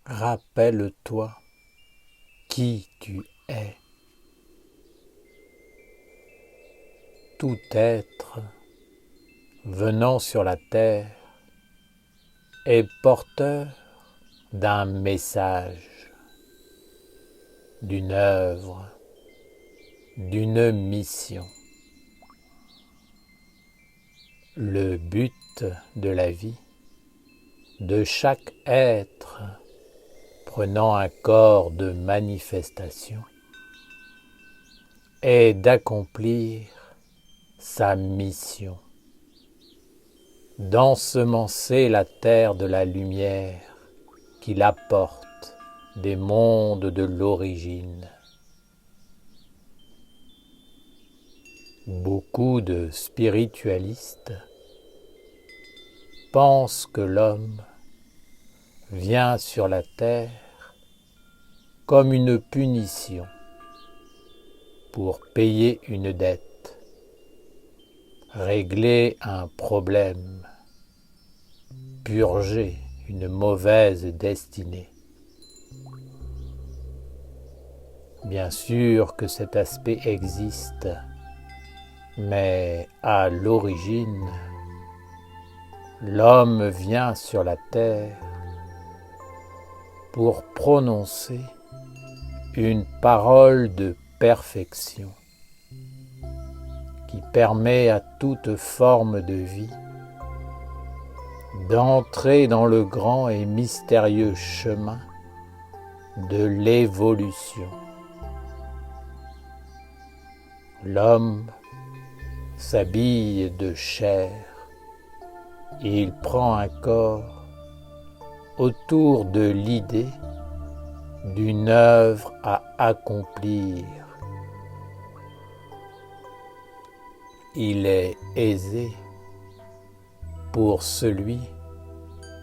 Rappelle-toi qui tu es. Tout être venant sur la terre est porteur d'un message, d'une œuvre, d'une mission. Le but de la vie de chaque être prenant un corps de manifestation est d'accomplir sa mission, d'ensemencer la terre de la lumière qu'il apporte des mondes de l'origine. Beaucoup de spiritualistes pensent que l'homme vient sur la terre comme une punition pour payer une dette, régler un problème, purger une mauvaise destinée. Bien sûr que cet aspect existe, mais à l'origine, l'homme vient sur la terre pour prononcer une parole de perfection qui permet à toute forme de vie d'entrer dans le grand et mystérieux chemin de l'évolution. L'homme s'habille de chair et il prend un corps autour de l'idée d'une œuvre à accomplir. Il est aisé pour celui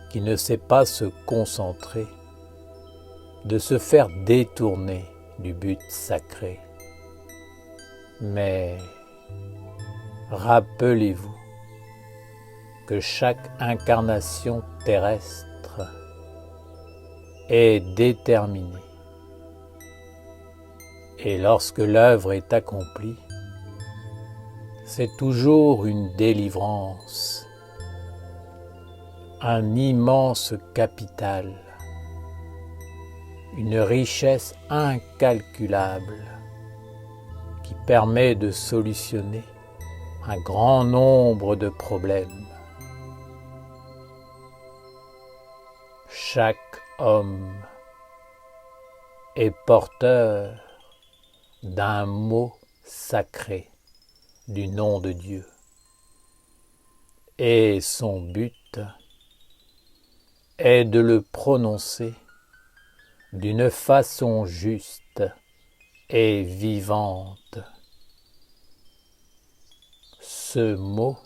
qui ne sait pas se concentrer de se faire détourner du but sacré. Mais rappelez-vous que chaque incarnation terrestre est déterminée. Et lorsque l'œuvre est accomplie, c'est toujours une délivrance, un immense capital, une richesse incalculable qui permet de solutionner un grand nombre de problèmes. Chaque homme est porteur d'un mot sacré du nom de Dieu. Et son but est de le prononcer d'une façon juste et vivante. Ce mot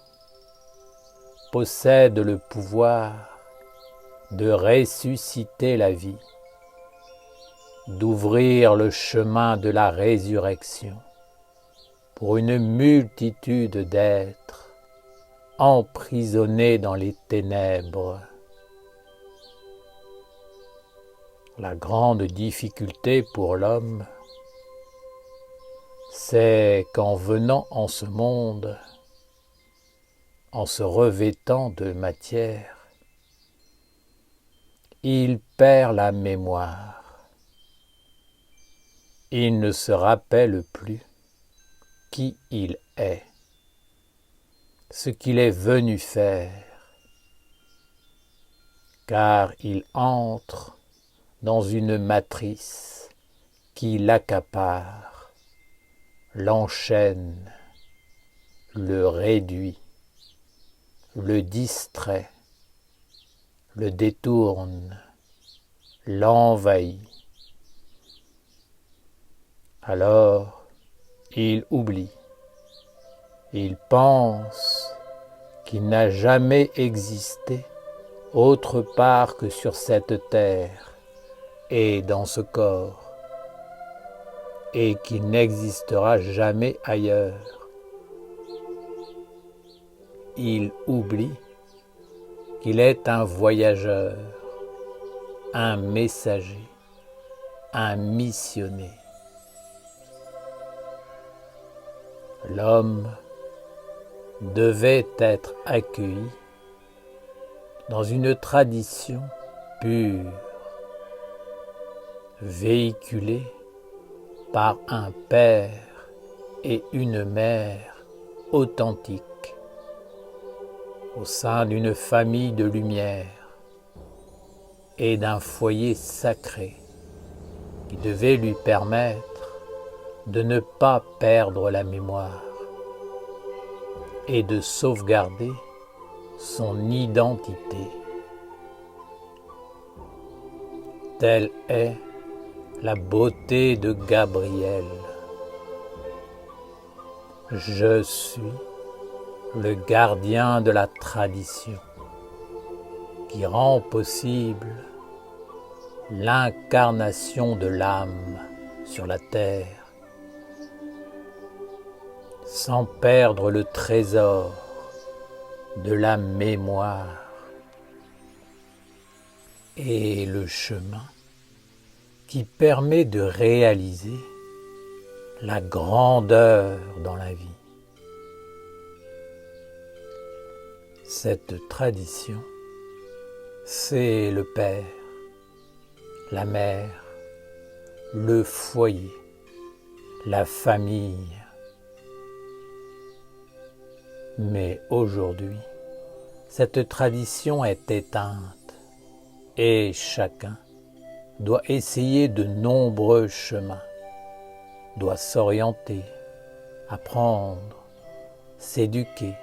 possède le pouvoir de ressusciter la vie, d'ouvrir le chemin de la résurrection pour une multitude d'êtres emprisonnés dans les ténèbres. La grande difficulté pour l'homme, c'est qu'en venant en ce monde, en se revêtant de matière, il perd la mémoire. Il ne se rappelle plus qui il est, ce qu'il est venu faire, car il entre dans une matrice qui l'accapare, l'enchaîne, le réduit, le distrait, le détourne, l'envahit. Alors, il oublie, il pense qu'il n'a jamais existé autre part que sur cette terre et dans ce corps, et qu'il n'existera jamais ailleurs. Il oublie qu'il est un voyageur, un messager, un missionné. L'homme devait être accueilli dans une tradition pure, véhiculée par un père et une mère authentiques, au sein d'une famille de lumière et d'un foyer sacré qui devait lui permettre de ne pas perdre la mémoire et de sauvegarder son identité. Telle est la beauté de Gabriel. Je suis le gardien de la tradition qui rend possible l'incarnation de l'âme sur la terre sans perdre le trésor de la mémoire et le chemin qui permet de réaliser la grandeur dans la vie. Cette tradition, c'est le père, la mère, le foyer, la famille. Mais aujourd'hui, cette tradition est éteinte et chacun doit essayer de nombreux chemins, doit s'orienter, apprendre, s'éduquer,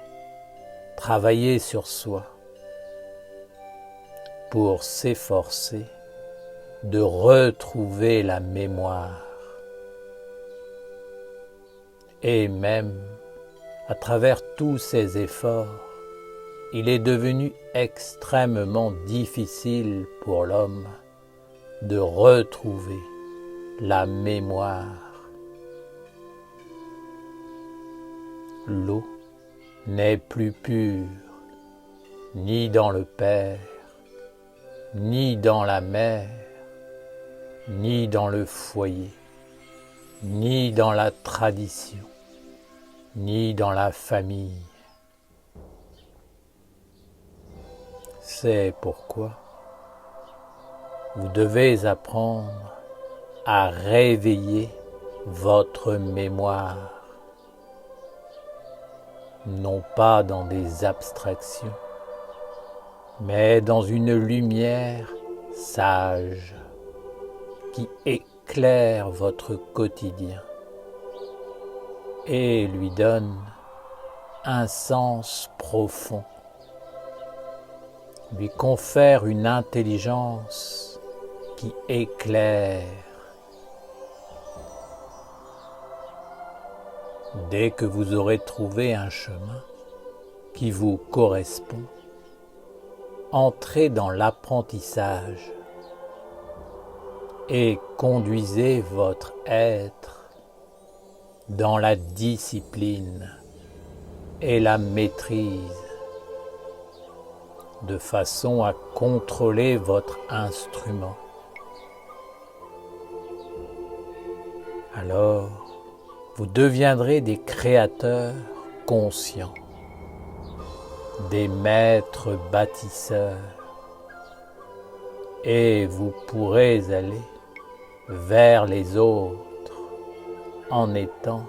travailler sur soi pour s'efforcer de retrouver la mémoire. Et même à travers tous ces efforts, il est devenu extrêmement difficile pour l'homme de retrouver la mémoire. L'eau n'est plus pure, ni dans le Père, ni dans la mère, ni dans le foyer, ni dans la tradition, ni dans la famille. C'est pourquoi vous devez apprendre à réveiller votre mémoire, non pas dans des abstractions, mais dans une lumière sage qui éclaire votre quotidien et lui donne un sens profond, lui confère une intelligence qui éclaire. Dès que vous aurez trouvé un chemin qui vous correspond, entrez dans l'apprentissage et conduisez votre être dans la discipline et la maîtrise, de façon à contrôler votre instrument. Alors, vous deviendrez des créateurs conscients, des maîtres bâtisseurs, et vous pourrez aller vers les autres en étant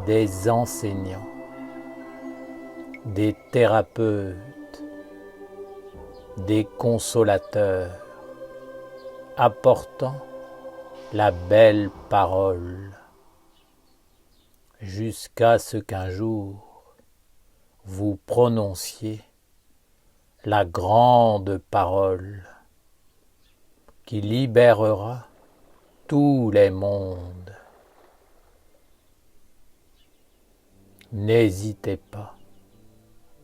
des enseignants, des thérapeutes, des consolateurs, apportant la belle parole, jusqu'à ce qu'un jour vous prononciez la grande parole qui libérera tous les mondes. N'hésitez pas,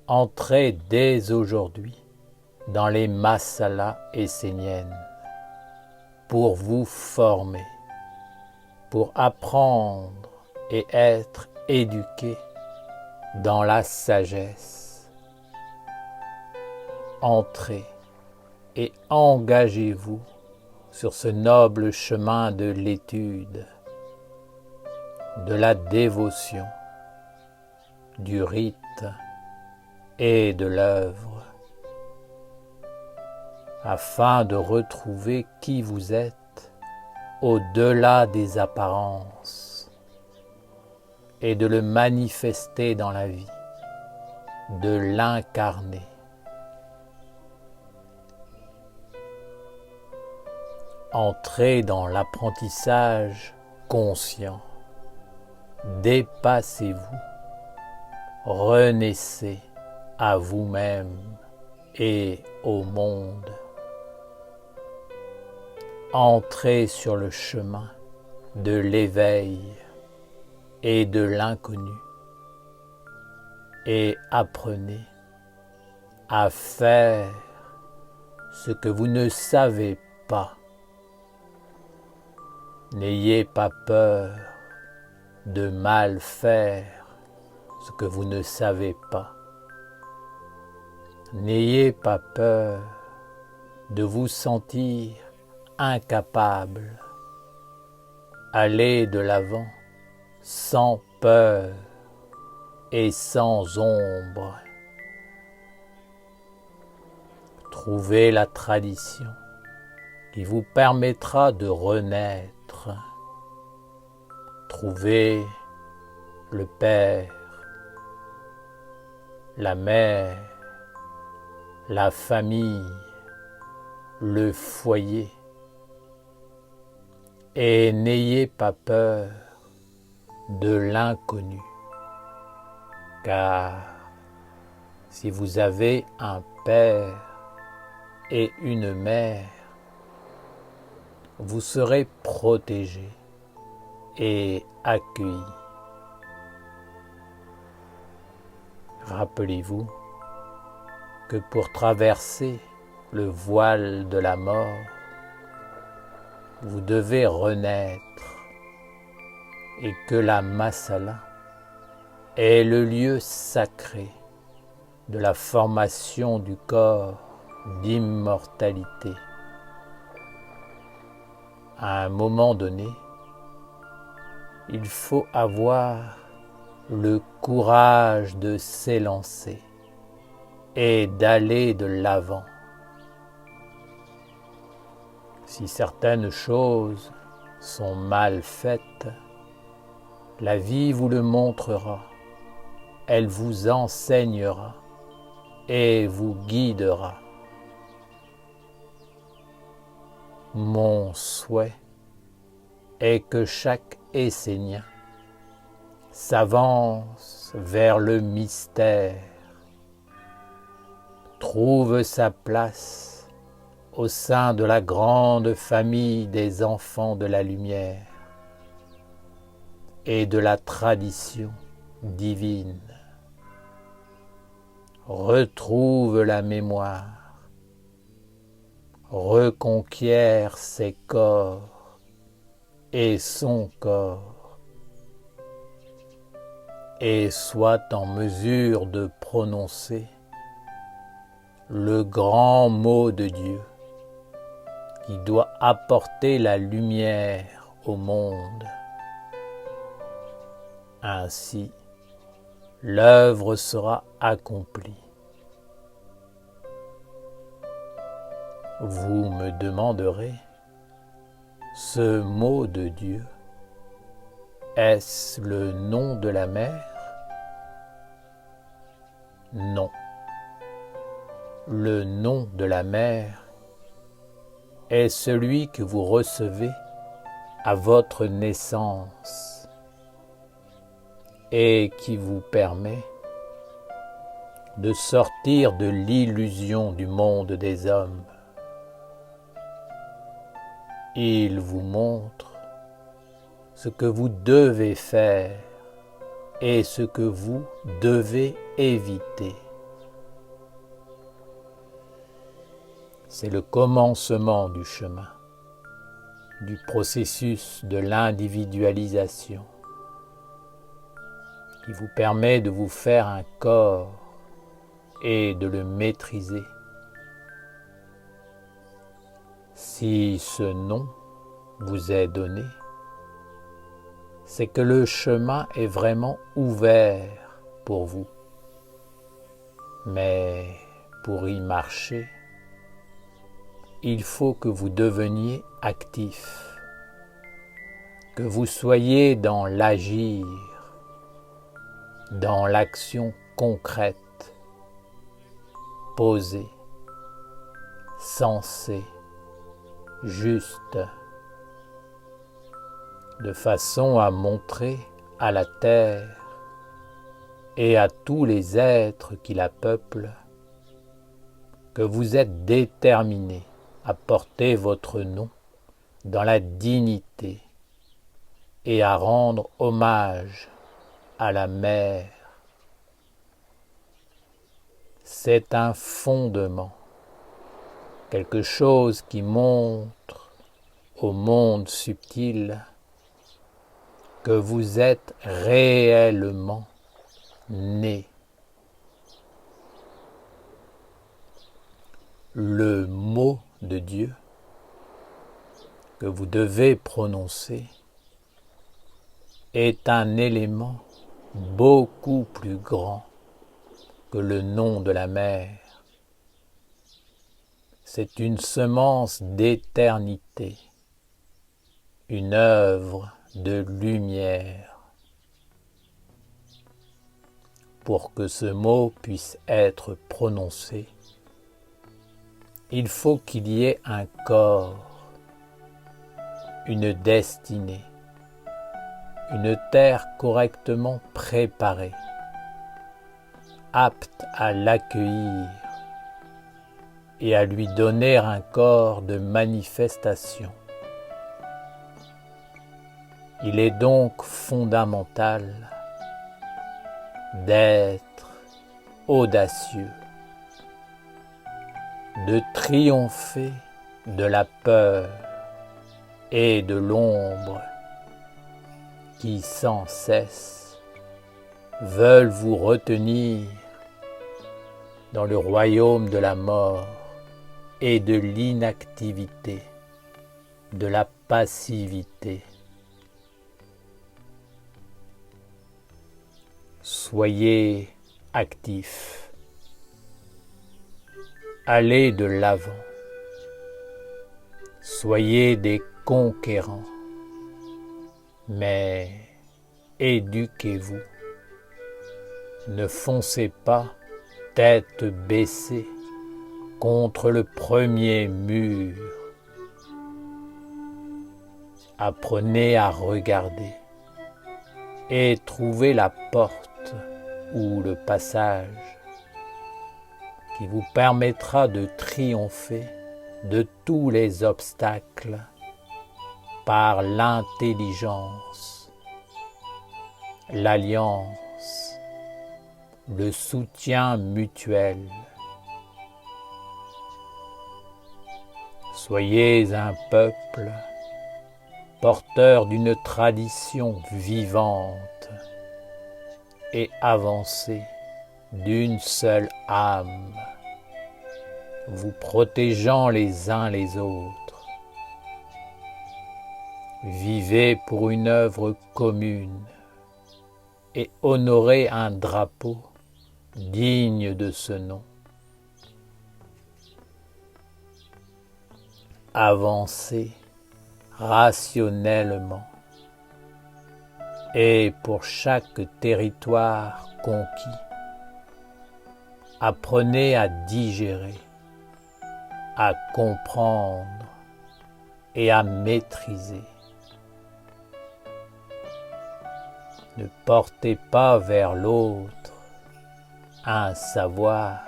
entrez dès aujourd'hui dans les masalas esséniennes pour vous former, pour apprendre et être éduqué dans la sagesse. Entrez et engagez-vous sur ce noble chemin de l'étude, de la dévotion, du rite et de l'œuvre, afin de retrouver qui vous êtes au-delà des apparences et de le manifester dans la vie, de l'incarner. Entrez dans l'apprentissage conscient, dépassez-vous, renaissez à vous-même et au monde. Entrez sur le chemin de l'éveil et de l'inconnu et apprenez à faire ce que vous ne savez pas. N'ayez pas peur de mal faire ce que vous ne savez pas. N'ayez pas peur de vous sentir incapable. Allez de l'avant sans peur et sans ombre. Trouvez la tradition qui vous permettra de renaître. Trouvez le père, la mère, la famille, le foyer. Et n'ayez pas peur de l'inconnu, car si vous avez un père et une mère, vous serez protégé et accueilli. Rappelez-vous que pour traverser le voile de la mort, vous devez renaître et que la Masala est le lieu sacré de la formation du corps d'immortalité. À un moment donné, il faut avoir le courage de s'élancer et d'aller de l'avant. Si certaines choses sont mal faites, la vie vous le montrera, elle vous enseignera et vous guidera. Mon souhait est que chaque Essénien s'avance vers le mystère, trouve sa place au sein de la grande famille des enfants de la lumière et de la tradition divine. Retrouve la mémoire, reconquiert ses corps et son corps, et soit en mesure de prononcer le grand mot de Dieu qui doit apporter la lumière au monde. Ainsi, l'œuvre sera accomplie. Vous me demanderez, ce mot de Dieu, est-ce le nom de la mer? Non. Le nom de la mer est celui que vous recevez à votre naissance et qui vous permet de sortir de l'illusion du monde des hommes. Il vous montre ce que vous devez faire et ce que vous devez éviter. C'est le commencement du chemin, du processus de l'individualisation qui vous permet de vous faire un corps et de le maîtriser. Si ce nom vous est donné, c'est que le chemin est vraiment ouvert pour vous. Mais pour y marcher, il faut que vous deveniez actif, que vous soyez dans l'agir, dans l'action concrète, posée, sensée, juste, de façon à montrer à la terre et à tous les êtres qui la peuplent que vous êtes déterminés à porter votre nom dans la dignité et à rendre hommage à la mère. C'est un fondement, quelque chose qui montre au monde subtil que vous êtes réellement né. Le mot de Dieu que vous devez prononcer est un élément beaucoup plus grand que le nom de la mère. C'est une semence d'éternité, une œuvre de lumière. Pour que ce mot puisse être prononcé, il faut qu'il y ait un corps, une destinée, une terre correctement préparée, apte à l'accueillir et à lui donner un corps de manifestation. Il est donc fondamental d'être audacieux, de triompher de la peur et de l'ombre qui sans cesse veulent vous retenir dans le royaume de la mort et de l'inactivité, de la passivité. Soyez actifs, allez de l'avant, soyez des conquérants, mais éduquez-vous, ne foncez pas tête baissée contre le premier mur. Apprenez à regarder et trouvez la porte ou le passage qui vous permettra de triompher de tous les obstacles par l'intelligence, l'alliance, le soutien mutuel. Soyez un peuple porteur d'une tradition vivante et avancée d'une seule âme, vous protégeant les uns les autres. Vivez pour une œuvre commune et honorez un drapeau digne de ce nom. Avancez rationnellement et pour chaque territoire conquis, apprenez à digérer, à comprendre et à maîtriser. Ne portez pas vers l'autre un savoir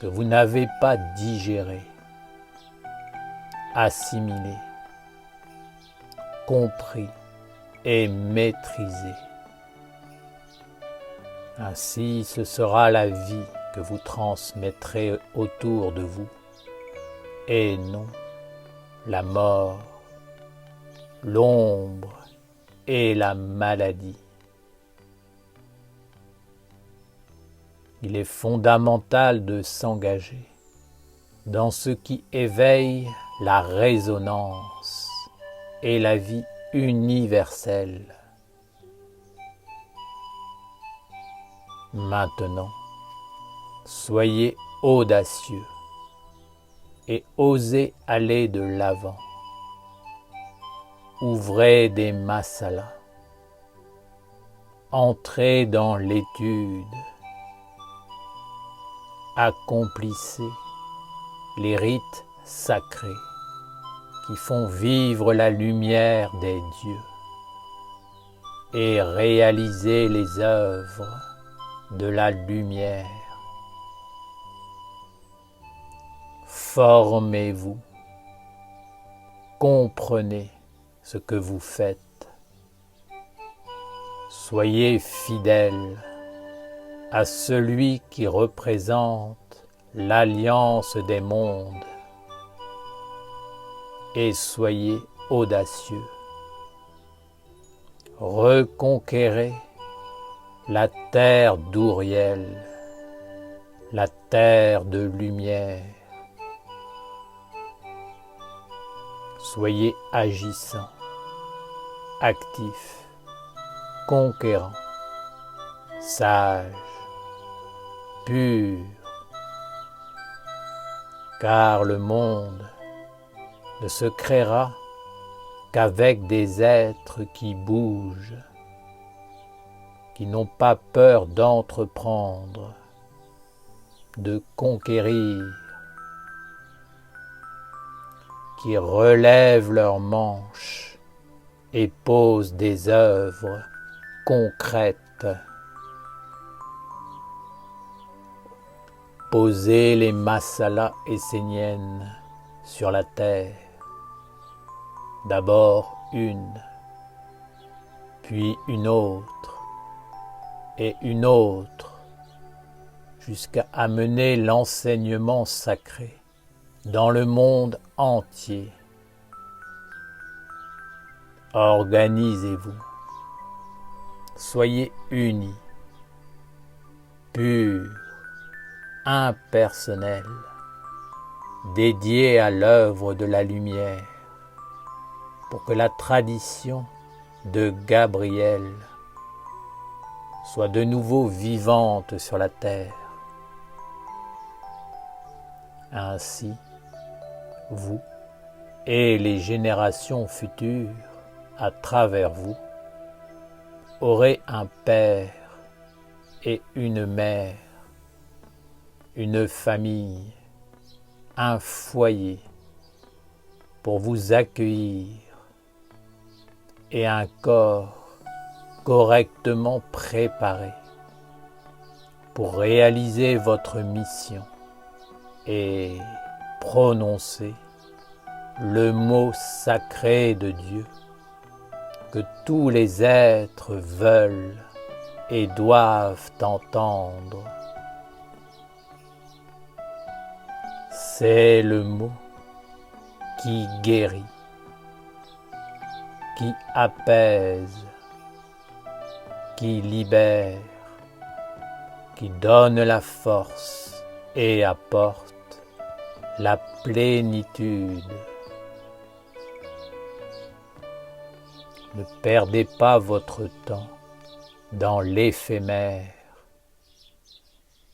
que vous n'avez pas digéré, assimilé, compris et maîtrisé. Ainsi, ce sera la vie que vous transmettrez autour de vous, et non la mort, l'ombre et la maladie. Il est fondamental de s'engager dans ce qui éveille la résonance et la vie universelle. Maintenant, soyez audacieux et osez aller de l'avant. Ouvrez des masalas, entrez dans l'étude, accomplissez les rites sacrés qui font vivre la lumière des dieux et réalisez les œuvres de la lumière. Formez-vous, comprenez ce que vous faites. Soyez fidèles à celui qui représente l'alliance des mondes et soyez audacieux. Reconquérez la terre d'Ouriel, la terre de lumière. Soyez agissants, actifs, conquérants, sages, purs, car le monde ne se créera qu'avec des êtres qui bougent, qui n'ont pas peur d'entreprendre, de conquérir, qui relèvent leurs manches et posent des œuvres concrètes. Posez les masalas esséniennes sur la terre, d'abord une, puis une autre, et une autre, jusqu'à amener l'enseignement sacré dans le monde entier. Organisez-vous, soyez unis, purs, impersonnels, dédiés à l'œuvre de la lumière, pour que la tradition de Gabriel soit de nouveau vivante sur la terre. Ainsi, vous et les générations futures à travers vous aurez un père et une mère, une famille, un foyer pour vous accueillir et un corps correctement préparé pour réaliser votre mission et prononcer le mot sacré de Dieu que tous les êtres veulent et doivent entendre. C'est le mot qui guérit, qui apaise, qui libère, qui donne la force et apporte la plénitude. Ne perdez pas votre temps dans l'éphémère,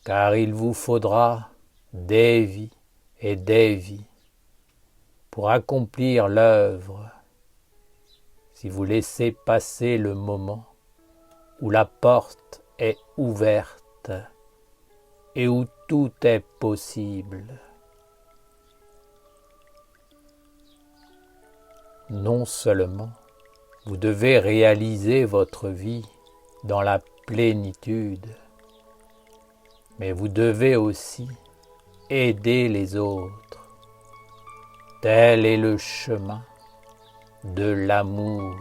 car il vous faudra des vies et des vies pour accomplir l'œuvre si vous laissez passer le moment où la porte est ouverte et où tout est possible. Non seulement vous devez réaliser votre vie dans la plénitude, mais vous devez aussi aider les autres. Tel est le chemin de l'amour.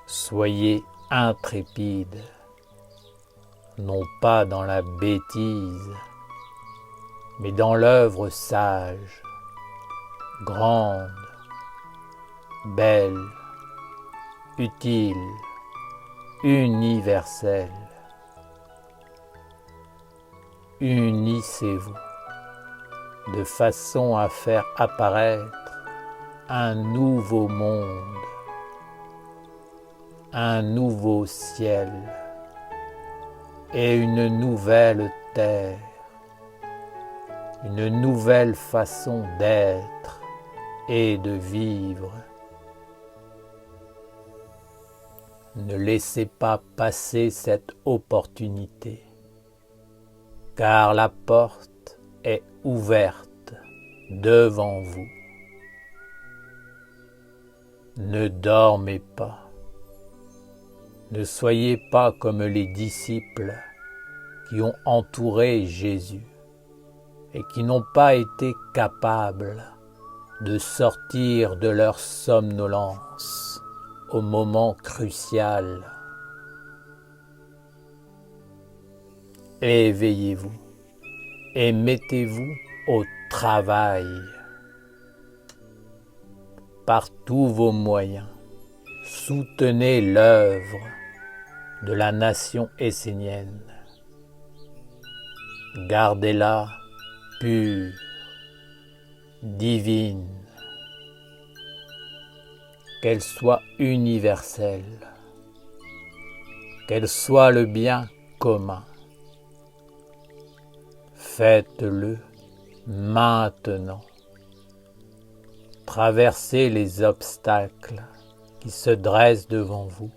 Soyez intrépides, non pas dans la bêtise, mais dans l'œuvre sage, grande, belle, utile, universelle. unissez-vous de façon à faire apparaître un nouveau monde, un nouveau ciel et une nouvelle terre, une nouvelle façon d'être et de vivre. Ne laissez pas passer cette opportunité, car la porte est ouverte devant vous. Ne dormez pas, ne soyez pas comme les disciples qui ont entouré Jésus et qui n'ont pas été capables de sortir de leur somnolence au moment crucial. Éveillez-vous et mettez-vous au travail. Par tous vos moyens, soutenez l'œuvre de la nation essénienne. Gardez-la pure, divine, qu'elle soit universelle, qu'elle soit le bien commun. Faites-le maintenant. Traversez les obstacles qui se dressent devant vous.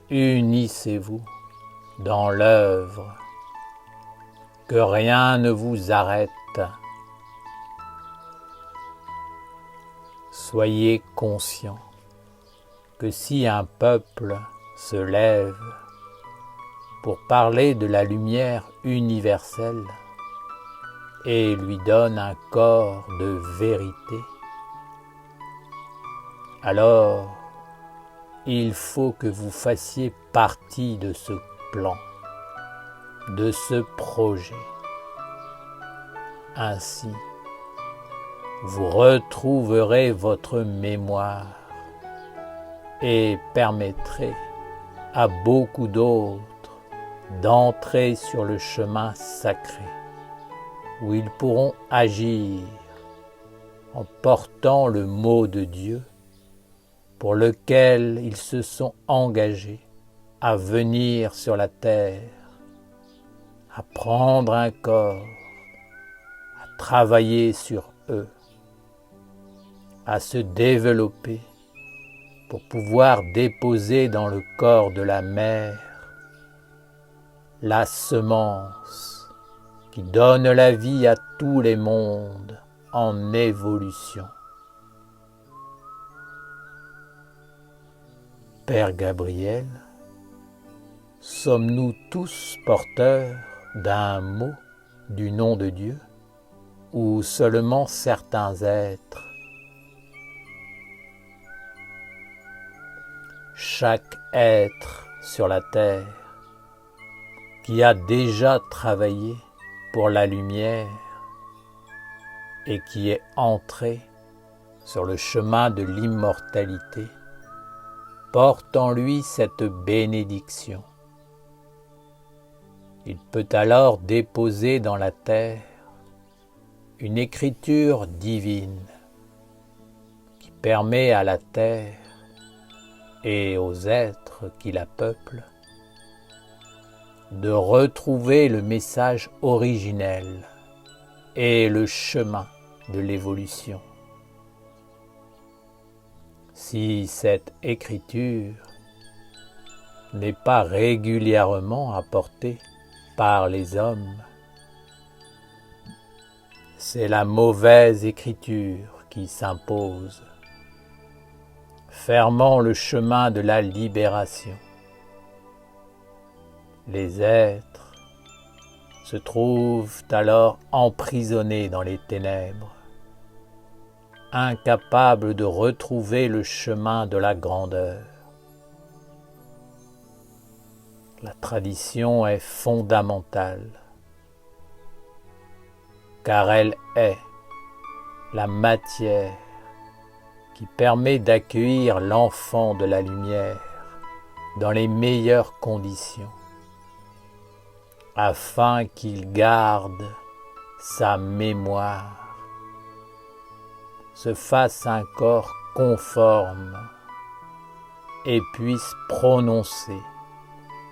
Unissez-vous dans l'œuvre. Que rien ne vous arrête. Soyez conscient que si un peuple se lève pour parler de la lumière universelle et lui donne un corps de vérité, alors il faut que vous fassiez partie de ce plan, de ce projet. Ainsi, vous retrouverez votre mémoire et permettrez à beaucoup d'autres d'entrer sur le chemin sacré où ils pourront agir en portant le mot de Dieu pour lequel ils se sont engagés à venir sur la terre, à prendre un corps, à travailler sur eux, à se développer pour pouvoir déposer dans le corps de la mère la semence qui donne la vie à tous les mondes en évolution. Père Gabriel, sommes-nous tous porteurs d'un mot du nom de Dieu ou seulement certains êtres? Chaque être sur la terre qui a déjà travaillé pour la lumière et qui est entré sur le chemin de l'immortalité porte en lui cette bénédiction. Il peut alors déposer dans la terre une écriture divine qui permet à la terre et aux êtres qui la peuplent de retrouver le message originel et le chemin de l'évolution. Si cette écriture n'est pas régulièrement apportée par les hommes, c'est la mauvaise écriture qui s'impose, fermant le chemin de la libération. Les êtres se trouvent alors emprisonnés dans les ténèbres, incapables de retrouver le chemin de la grandeur. La tradition est fondamentale, car elle est la matière qui permet d'accueillir l'enfant de la lumière dans les meilleures conditions. afin qu'il garde sa mémoire, se fasse un corps conforme et puisse prononcer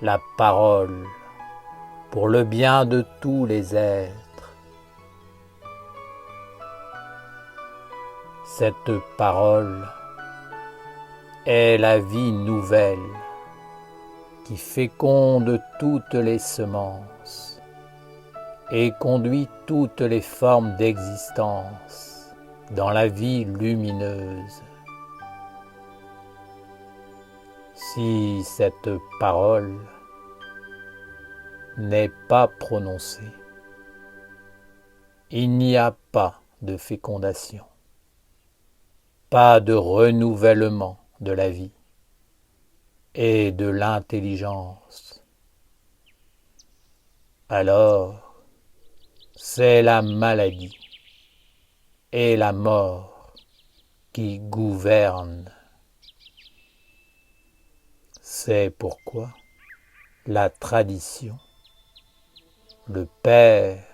la parole pour le bien de tous les êtres. Cette parole est la vie nouvelle qui féconde toutes les semences et conduit toutes les formes d'existence dans la vie lumineuse. Si cette parole n'est pas prononcée, il n'y a pas de fécondation, pas de renouvellement de la vie et de l'intelligence. Alors, c'est la maladie et la mort qui gouvernent. C'est pourquoi la tradition, le père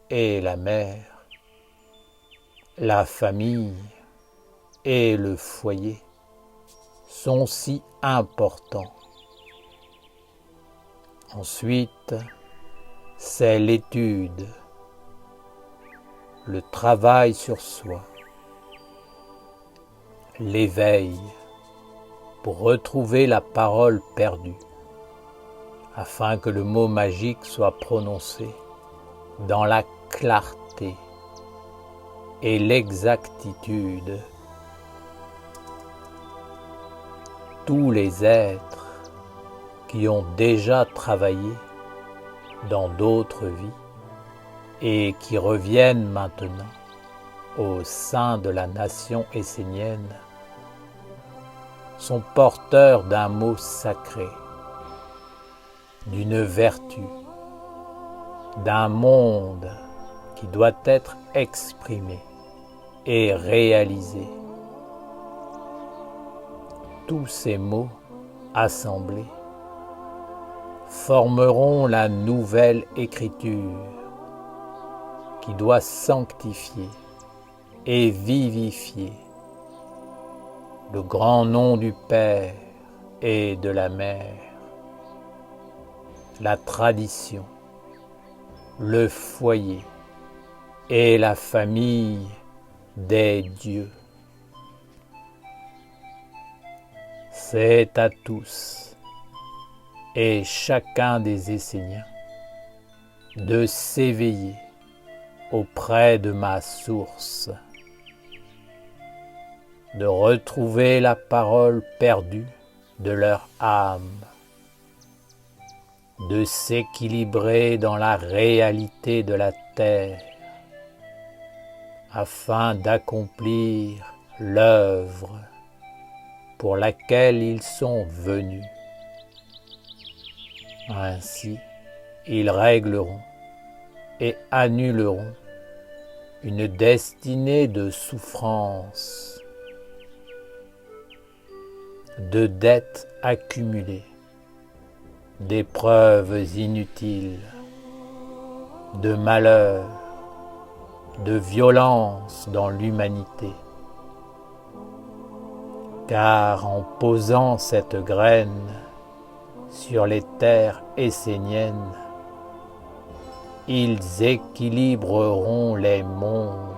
et la mère, la famille et le foyer sont si importants. Ensuite, c'est l'étude, le travail sur soi, l'éveil pour retrouver la parole perdue, afin que le mot magique soit prononcé dans la clarté et l'exactitude. Tous les êtres qui ont déjà travaillé dans d'autres vies et qui reviennent maintenant au sein de la nation essénienne sont porteurs d'un mot sacré, d'une vertu, d'un monde qui doit être exprimé et réalisé. Tous ces mots assemblés formeront la nouvelle écriture qui doit sanctifier et vivifier le grand nom du Père et de la Mère, la tradition, le foyer et la famille des dieux. C'est à tous et chacun des Esséniens de s'éveiller auprès de ma source, de retrouver la parole perdue de leur âme, de s'équilibrer dans la réalité de la terre, afin d'accomplir l'œuvre pour laquelle ils sont venus. Ainsi, ils régleront et annuleront une destinée de souffrance, de dettes accumulées, d'épreuves inutiles, de malheur, de violence dans l'humanité. Car en posant cette graine sur les terres esséniennes, ils équilibreront les mondes